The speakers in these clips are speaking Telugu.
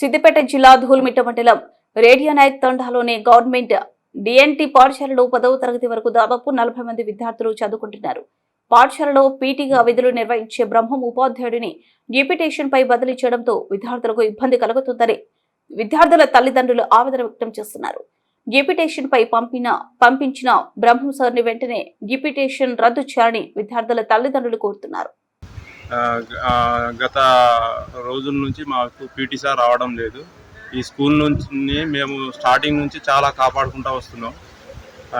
సిద్దిపేట జిల్లా ధూల్మిట్ట మండలం రేడియోనాయక్ తండాలోని గవర్నమెంట్ డిఎన్టీ పాఠశాలలో 10వ తరగతి వరకు దాదాపు 40 మంది విద్యార్థులు చదువుకుంటున్నారు. పాఠశాలలో పీటీగా విధులు నిర్వహించే బ్రహ్మం ఉపాధ్యాయుడిని డిప్యూటేషన్ పై బదిలీ చేయడంతో విద్యార్థులకు ఇబ్బంది కలుగుతుందని విద్యార్థుల తల్లిదండ్రులు ఆవేదన వ్యక్తం చేస్తున్నారు. డిప్యూటేషన్ పై పంపించిన బ్రహ్మం సార్ని వెంటనే డిప్యూటేషన్ రద్దు చేయాలని విద్యార్థుల తల్లిదండ్రులు కోరుతున్నారు. గత రోజుల నుంచి మాకు పీటీ సార్ రావడం లేదు. ఈ స్కూల్ నుంచి మేము స్టార్టింగ్ నుంచి చాలా కాపాడుకుంటూ వస్తున్నాం.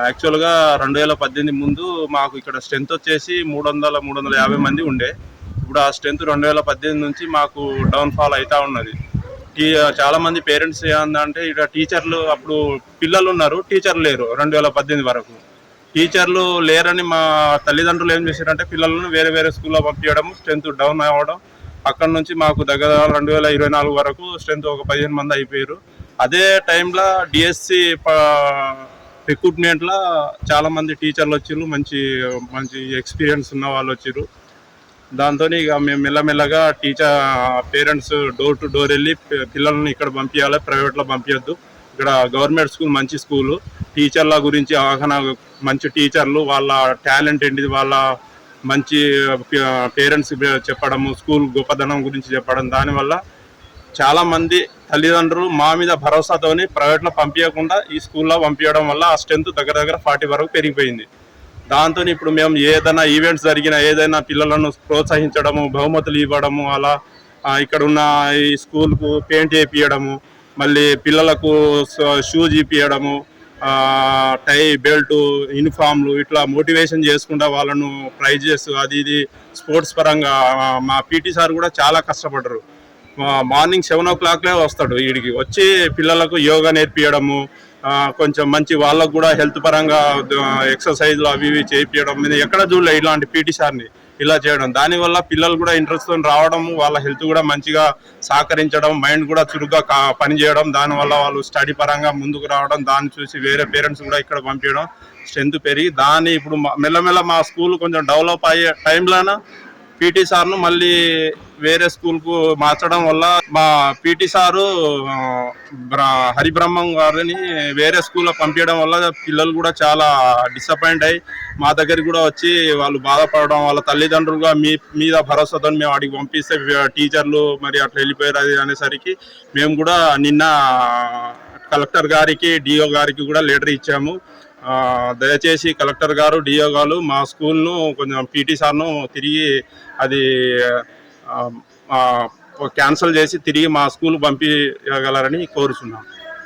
యాక్చువల్గా 2018 ముందు మాకు ఇక్కడ స్ట్రెంత్ వచ్చేసి 350 మంది ఉండే. ఇప్పుడు ఆ స్ట్రెంత్ 2018 నుంచి మాకు డౌన్ఫాల్ అవుతూ ఉన్నది. చాలామంది పేరెంట్స్ ఏంటంటే ఇక్కడ టీచర్లు అప్పుడు పిల్లలు ఉన్నారు, టీచర్లు లేరు. 2018 వరకు టీచర్లు లేరని మా తల్లిదండ్రులు ఏం చేశారంటే పిల్లలను వేరే వేరే స్కూల్లో పంపించడం, స్ట్రెంత్ డౌన్ అవ్వడం. అక్కడ నుంచి మాకు దగ్గర 2024 వరకు స్ట్రెంత్ ఒక 15 మంది అయిపోయారు. అదే టైంలో డిఎస్సి రిక్రూట్మెంట్లో చాలామంది టీచర్లు వచ్చారు, మంచి మంచి ఎక్స్పీరియన్స్ ఉన్న వాళ్ళు వచ్చారు. దాంతో ఇక మేము మెల్లమెల్లగా పేరెంట్స్ డోర్ టు డోర్ వెళ్ళి పిల్లల్ని ఇక్కడ పంపించాలి, ప్రైవేట్లో పంపించద్దు. ఇక్కడ గవర్నమెంట్ స్కూల్ మంచి స్కూలు, టీచర్ల గురించి అవగాహన, మంచి టీచర్లు, వాళ్ళ టాలెంట్ ఏంటిది, వాళ్ళ మంచి పేరెంట్స్ చెప్పడము, స్కూల్ గొప్పదనం గురించి చెప్పడం. దానివల్ల చాలామంది తల్లిదండ్రులు మా మీద భరోసాతోని ప్రైవేట్లో పంపించకుండా ఈ స్కూల్లో పంపించడం వల్ల ఆ స్ట్రెంత్ దగ్గర 40 వరకు పెరిగిపోయింది. దాంతో ఇప్పుడు మేము ఏదైనా ఈవెంట్స్ జరిగినా, ఏదైనా పిల్లలను ప్రోత్సహించడము, బహుమతులు ఇవ్వడము, అలా ఇక్కడ ఉన్న ఈ స్కూల్కు పెయింట్ వేయించడము, మళ్ళీ పిల్లలకు షూస్ ఇప్పించడము, టై, బెల్ట్, యూనిఫామ్లు, ఇట్లా మోటివేషన్ చేసుకుంటా వాళ్ళను ప్రైజెస్ అది ఇది స్పోర్ట్స్ పరంగా మా పీటీ సార్ కూడా చాలా కష్టపడ్డారు. మార్నింగ్ 7 o'clock వస్తాడు. వీడికి వచ్చి పిల్లలకు యోగా నేర్పించడము, కొంచెం మంచి వాళ్ళకు కూడా హెల్త్ పరంగా ఎక్సర్సైజ్లు అవి ఇవి చేయించడం. మీద ఎక్కడ చూడలే ఇలాంటి పీటీ సార్ని ఇలా చేయడం. దానివల్ల పిల్లలు కూడా ఇంట్రెస్ట్తో రావడము, వాళ్ళ హెల్త్ కూడా మంచిగా సహకరించడం, మైండ్ కూడా చురుగ్గా పనిచేయడం. దానివల్ల వాళ్ళు స్టడీ పరంగా ముందుకు రావడం, దాన్ని చూసి వేరే పేరెంట్స్ కూడా ఇక్కడ పంపించడం, స్ట్రెంత్ పెరిగి దాన్ని ఇప్పుడు మెల్లమెల్ల మా స్కూల్ కొంచెం డెవలప్ అయ్యే టైంలోనే పీటీ సార్ను మళ్ళీ వేరే స్కూల్కు మార్చడం వల్ల మా పీటీ సారు హరిబ్రహ్మం గారిని వేరే స్కూల్లో పంపించడం వల్ల పిల్లలు కూడా చాలా డిసప్పాయింట్ అయ్యి మా దగ్గరికి కూడా వచ్చి వాళ్ళు బాధపడడం, వాళ్ళ తల్లిదండ్రులుగా మీద భరోసాతో మేము అడిగి పంపిస్తే టీచర్లు మరి అట్లా వెళ్ళిపోయారు అది అనేసరికి మేము కూడా నిన్న కలెక్టర్ గారికి, డిఓ గారికి కూడా లెటర్ ఇచ్చాము. దయచేసి కలెక్టర్ గారు, డిఓ గారు మా స్కూల్ను కొంచెం పీటీ సార్ను తిరిగి అది క్యాన్సిల్ చేసి తిరిగి మా స్కూల్ పంపించగలరని కోరుచున్నాం.